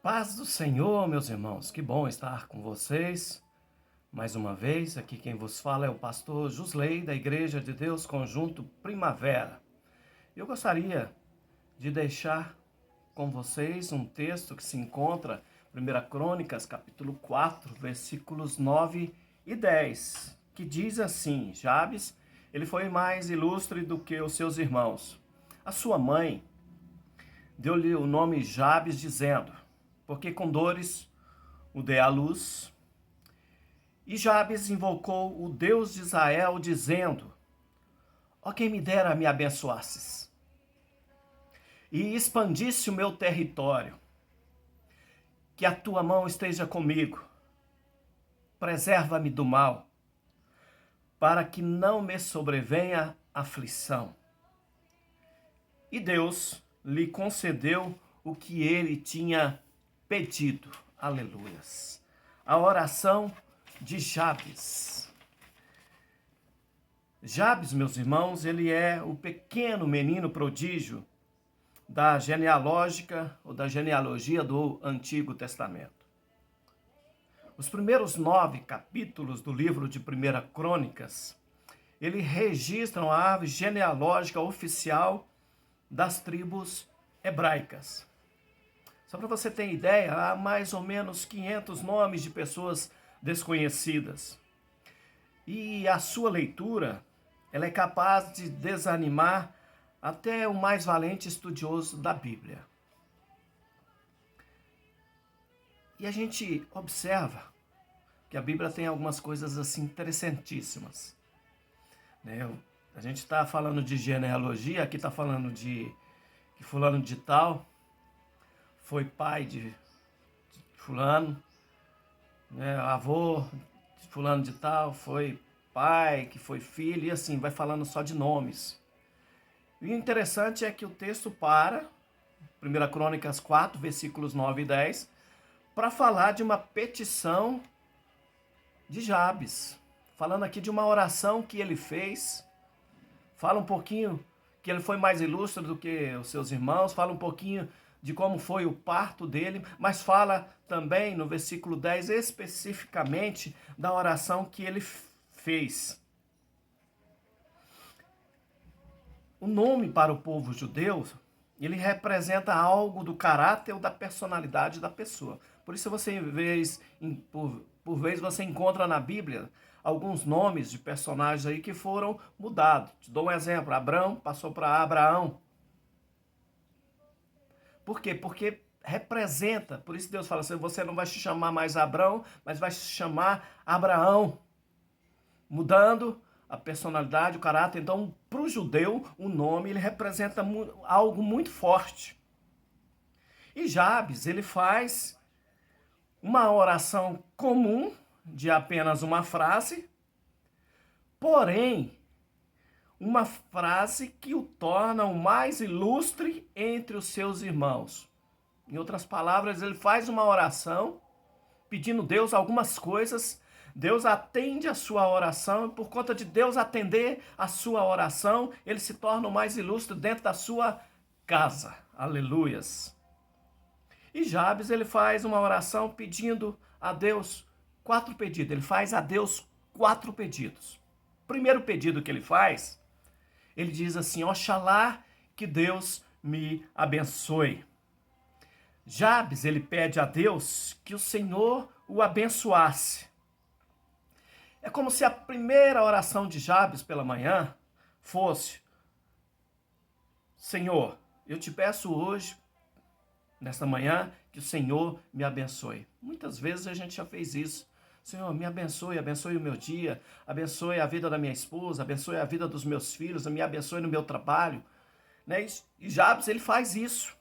Paz do Senhor, meus irmãos, que bom estar com vocês. Mais uma vez, aqui quem vos fala é o pastor Jusley, da Igreja de Deus Conjunto Primavera. Eu gostaria de deixar com vocês um texto que se encontra em 1 Crônicas, capítulo 4, versículos 9 e 10, que diz assim: Jabes, ele foi mais ilustre do que os seus irmãos. A sua mãe deu-lhe o nome Jabes, dizendo: porque com dores o dei à luz. E Jabes invocou o Deus de Israel, dizendo: ó quem me dera me abençoasses, e expandisse o meu território, que a tua mão esteja comigo, preserva-me do mal, para que não me sobrevenha aflição. E Deus lhe concedeu o que ele tinha pedido. Aleluias. A oração de Jabes. Jabes, meus irmãos, ele é o pequeno menino prodígio da genealógica ou da genealogia do Antigo Testamento. Os primeiros 9 capítulos do livro de 1 Crônicas, ele registram a árvore genealógica oficial das tribos hebraicas. Só para você ter ideia, há mais ou menos 500 nomes de pessoas desconhecidas. E a sua leitura, ela é capaz de desanimar até o mais valente estudioso da Bíblia. E a gente observa que a Bíblia tem algumas coisas assim interessantíssimas, né? A gente está falando de genealogia, aqui está falando de que fulano de tal foi pai de fulano, né? Avô de fulano de tal foi pai, que foi filho, e assim, vai falando só de nomes. E o interessante é que o texto para, 1 Crônicas 4, versículos 9 e 10, para falar de uma petição de Jabes, falando aqui de uma oração que ele fez. Fala um pouquinho que ele foi mais ilustre do que os seus irmãos, fala um pouquinho de como foi o parto dele, mas fala também no versículo 10 especificamente da oração que ele fez. O nome para o povo judeu, ele representa algo do caráter ou da personalidade da pessoa. Por isso por vez você encontra na Bíblia alguns nomes de personagens aí que foram mudados. Te dou um exemplo: Abrão passou para Abraão. Por quê? Porque representa, por isso Deus fala assim: você não vai se chamar mais Abrão, mas vai se chamar Abraão. Mudando a personalidade, o caráter. Então, para o judeu, o nome ele representa algo muito forte. E Jabes, ele faz uma oração comum de apenas uma frase, porém, uma frase que o torna o mais ilustre entre os seus irmãos. Em outras palavras, ele faz uma oração pedindo a Deus algumas coisas. Deus atende a sua oração, e por conta de Deus atender a sua oração, ele se torna o mais ilustre dentro da sua casa. Aleluias. E Jabes, ele faz uma oração pedindo a Deus 4 pedidos. Ele faz a Deus 4 pedidos. O primeiro pedido que ele faz, ele diz assim: oxalá que Deus me abençoe. Jabes, ele pede a Deus que o Senhor o abençoasse. É como se a primeira oração de Jabes pela manhã fosse: Senhor, eu te peço hoje, nesta manhã, que o Senhor me abençoe. Muitas vezes a gente já fez isso. Senhor, me abençoe, abençoe o meu dia, abençoe a vida da minha esposa, abençoe a vida dos meus filhos, me abençoe no meu trabalho. Né? E Jabes, ele faz isso.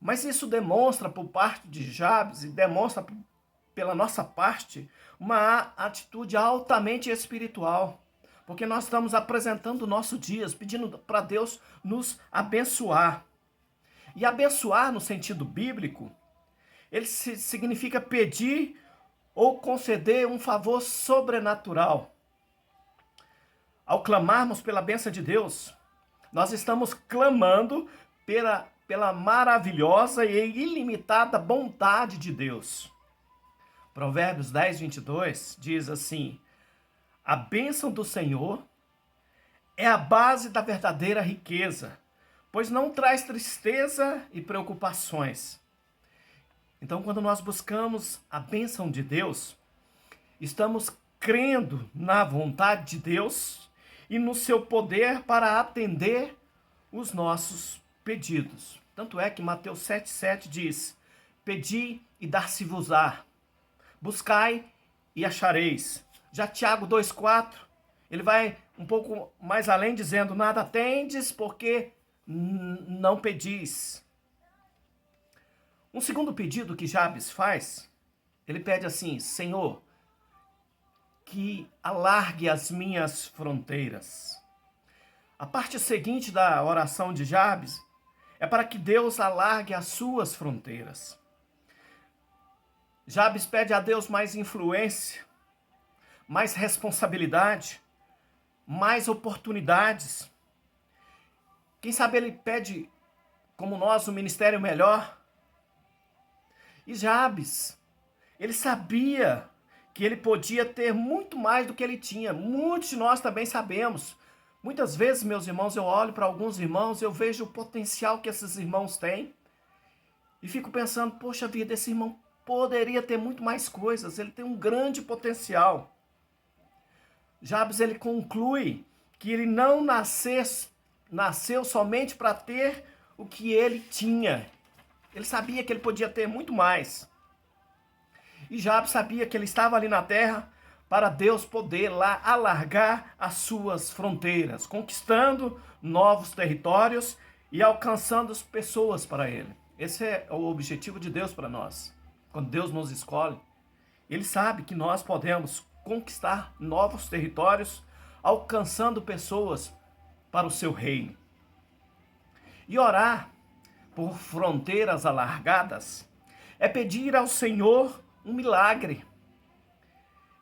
Mas isso demonstra por parte de Jabes e demonstra pela nossa parte uma atitude altamente espiritual. Porque nós estamos apresentando o nosso dia, pedindo para Deus nos abençoar. E abençoar no sentido bíblico, ele significa pedir ou conceder um favor sobrenatural. Ao clamarmos pela bênção de Deus, nós estamos clamando pela maravilhosa e ilimitada bondade de Deus. Provérbios 10, 22 diz assim: a bênção do Senhor é a base da verdadeira riqueza, pois não traz tristeza e preocupações. Então, quando nós buscamos a bênção de Deus, estamos crendo na vontade de Deus e no seu poder para atender os nossos pedidos. Tanto é que Mateus 7,7 diz: pedi e dar-se-vos-á, buscai e achareis. Já Tiago 2,4, ele vai um pouco mais além, dizendo: nada tendes porque não pedis. Um segundo pedido que Jabes faz, ele pede assim: Senhor, que alargue as minhas fronteiras. A parte seguinte da oração de Jabes é para que Deus alargue as suas fronteiras. Jabes pede a Deus mais influência, mais responsabilidade, mais oportunidades. Quem sabe ele pede, como nós, um ministério melhor. E Jabes, ele sabia que ele podia ter muito mais do que ele tinha. Muitos de nós também sabemos. Muitas vezes, meus irmãos, eu olho para alguns irmãos, eu vejo o potencial que esses irmãos têm e fico pensando, poxa vida, esse irmão poderia ter muito mais coisas, ele tem um grande potencial. Jabes, ele conclui que ele não nasceu somente para ter o que ele tinha. Ele sabia que ele podia ter muito mais. E Jabes sabia que ele estava ali na terra para Deus poder lá alargar as suas fronteiras, conquistando novos territórios e alcançando as pessoas para ele. Esse é o objetivo de Deus para nós. Quando Deus nos escolhe, ele sabe que nós podemos conquistar novos territórios, alcançando pessoas para o seu reino. E orar por fronteiras alargadas é pedir ao Senhor um milagre.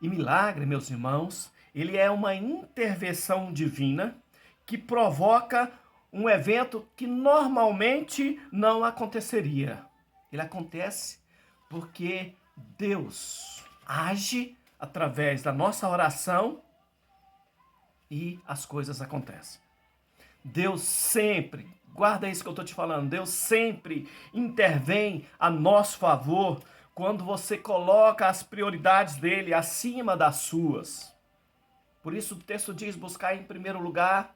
E milagre, meus irmãos, ele é uma intervenção divina que provoca um evento que normalmente não aconteceria. Ele acontece porque Deus age através da nossa oração e as coisas acontecem. Deus sempre, guarda isso que eu estou te falando, Deus sempre intervém a nosso favor quando você coloca as prioridades dele acima das suas. Por isso o texto diz: buscar em primeiro lugar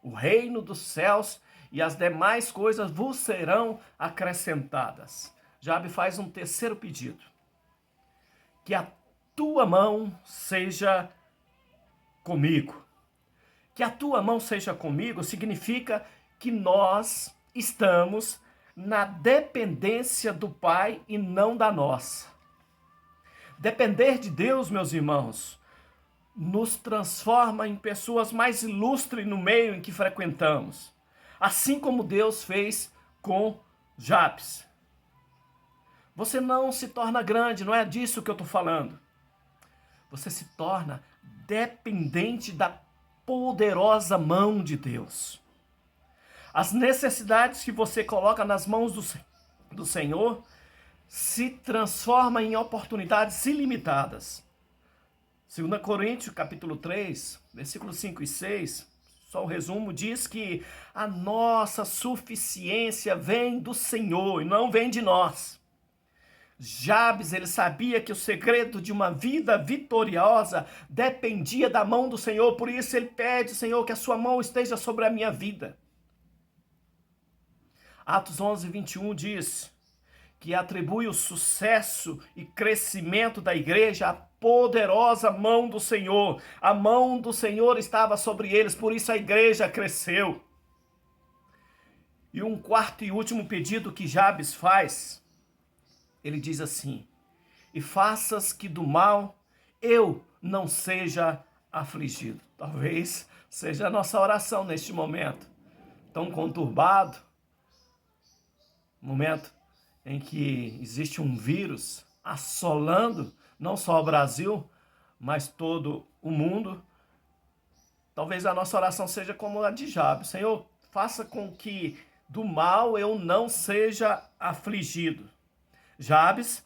o reino dos céus e as demais coisas vos serão acrescentadas. Jabes faz um terceiro pedido: que a tua mão seja comigo. Que a tua mão seja comigo significa que nós estamos na dependência do Pai e não da nossa. Depender de Deus, meus irmãos, nos transforma em pessoas mais ilustres no meio em que frequentamos. Assim como Deus fez com Jabes. Você não se torna grande, não é disso que eu estou falando. Você se torna dependente da poderosa mão de Deus. As necessidades que você coloca nas mãos do Senhor se transformam em oportunidades ilimitadas. 2 Coríntios, capítulo 3, versículos 5 e 6, só o resumo, diz que a nossa suficiência vem do Senhor e não vem de nós. Jabes, ele sabia que o segredo de uma vida vitoriosa dependia da mão do Senhor, por isso ele pede, Senhor, que a sua mão esteja sobre a minha vida. Atos 11, 21 diz que atribui o sucesso e crescimento da igreja à poderosa mão do Senhor. A mão do Senhor estava sobre eles, por isso a igreja cresceu. E um quarto e último pedido que Jabes faz, ele diz assim: e faças que do mal eu não seja afligido. Talvez seja a nossa oração neste momento tão conturbado, momento em que existe um vírus assolando não só o Brasil, mas todo o mundo. Talvez a nossa oração seja como a de Jabes: Senhor, faça com que do mal eu não seja afligido. Jabes,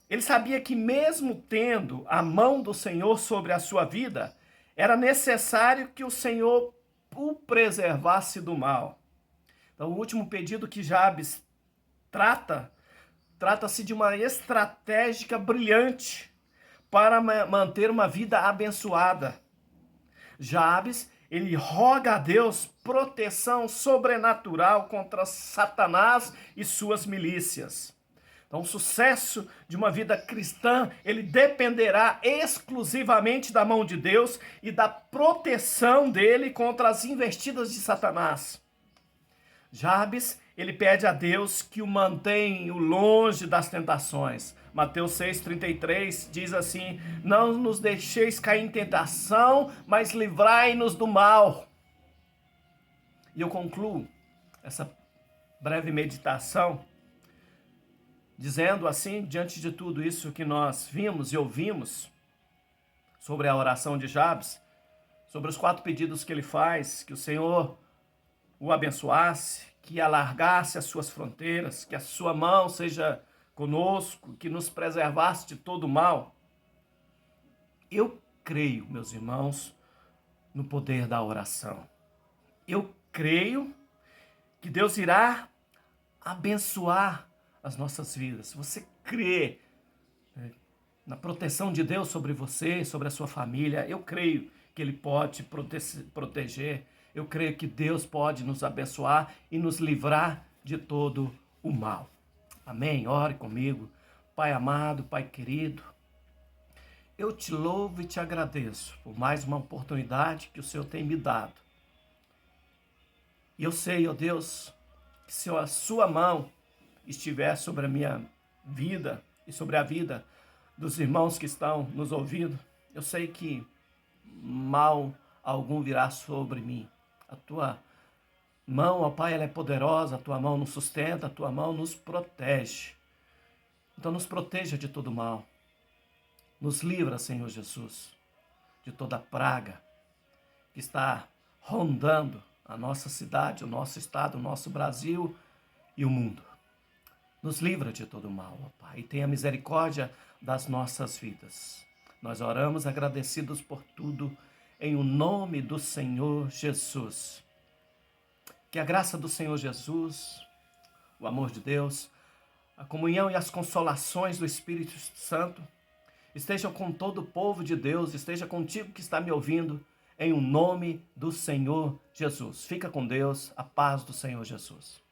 ele sabia que mesmo tendo a mão do Senhor sobre a sua vida, era necessário que o Senhor o preservasse do mal. Então, o último pedido que Jabes trata-se de uma estratégia brilhante para manter uma vida abençoada. Jabes, ele roga a Deus proteção sobrenatural contra Satanás e suas milícias. Então, o sucesso de uma vida cristã, ele dependerá exclusivamente da mão de Deus e da proteção dele contra as investidas de Satanás. Jabes, ele pede a Deus que o mantenha longe das tentações. Mateus 6,33 diz assim: não nos deixeis cair em tentação, mas livrai-nos do mal. E eu concluo essa breve meditação dizendo assim, diante de tudo isso que nós vimos e ouvimos sobre a oração de Jabes, sobre os 4 pedidos que ele faz, que o Senhor o abençoasse, que alargasse as suas fronteiras, que a sua mão seja conosco, que nos preservasse de todo mal. Eu creio, meus irmãos, no poder da oração. Eu creio que Deus irá abençoar as nossas vidas. Você crê na proteção de Deus sobre você, sobre a sua família? Eu creio que Ele pode proteger. Eu creio que Deus pode nos abençoar e nos livrar de todo o mal. Amém? Ore comigo. Pai amado, Pai querido, eu te louvo e te agradeço por mais uma oportunidade que o Senhor tem me dado. E eu sei, ó Deus, que se a sua mão estiver sobre a minha vida e sobre a vida dos irmãos que estão nos ouvindo, eu sei que mal algum virá sobre mim. A tua mão, ó Pai, ela é poderosa, a tua mão nos sustenta, a tua mão nos protege. Então nos proteja de todo mal. Nos livra, Senhor Jesus, de toda praga que está rondando a nossa cidade, o nosso estado, o nosso Brasil e o mundo. Nos livra de todo mal, ó Pai, e tenha misericórdia das nossas vidas. Nós oramos agradecidos por tudo, em o nome do Senhor Jesus. Que a graça do Senhor Jesus, o amor de Deus, a comunhão e as consolações do Espírito Santo estejam com todo o povo de Deus, esteja contigo que está me ouvindo, em o nome do Senhor Jesus. Fica com Deus, a paz do Senhor Jesus.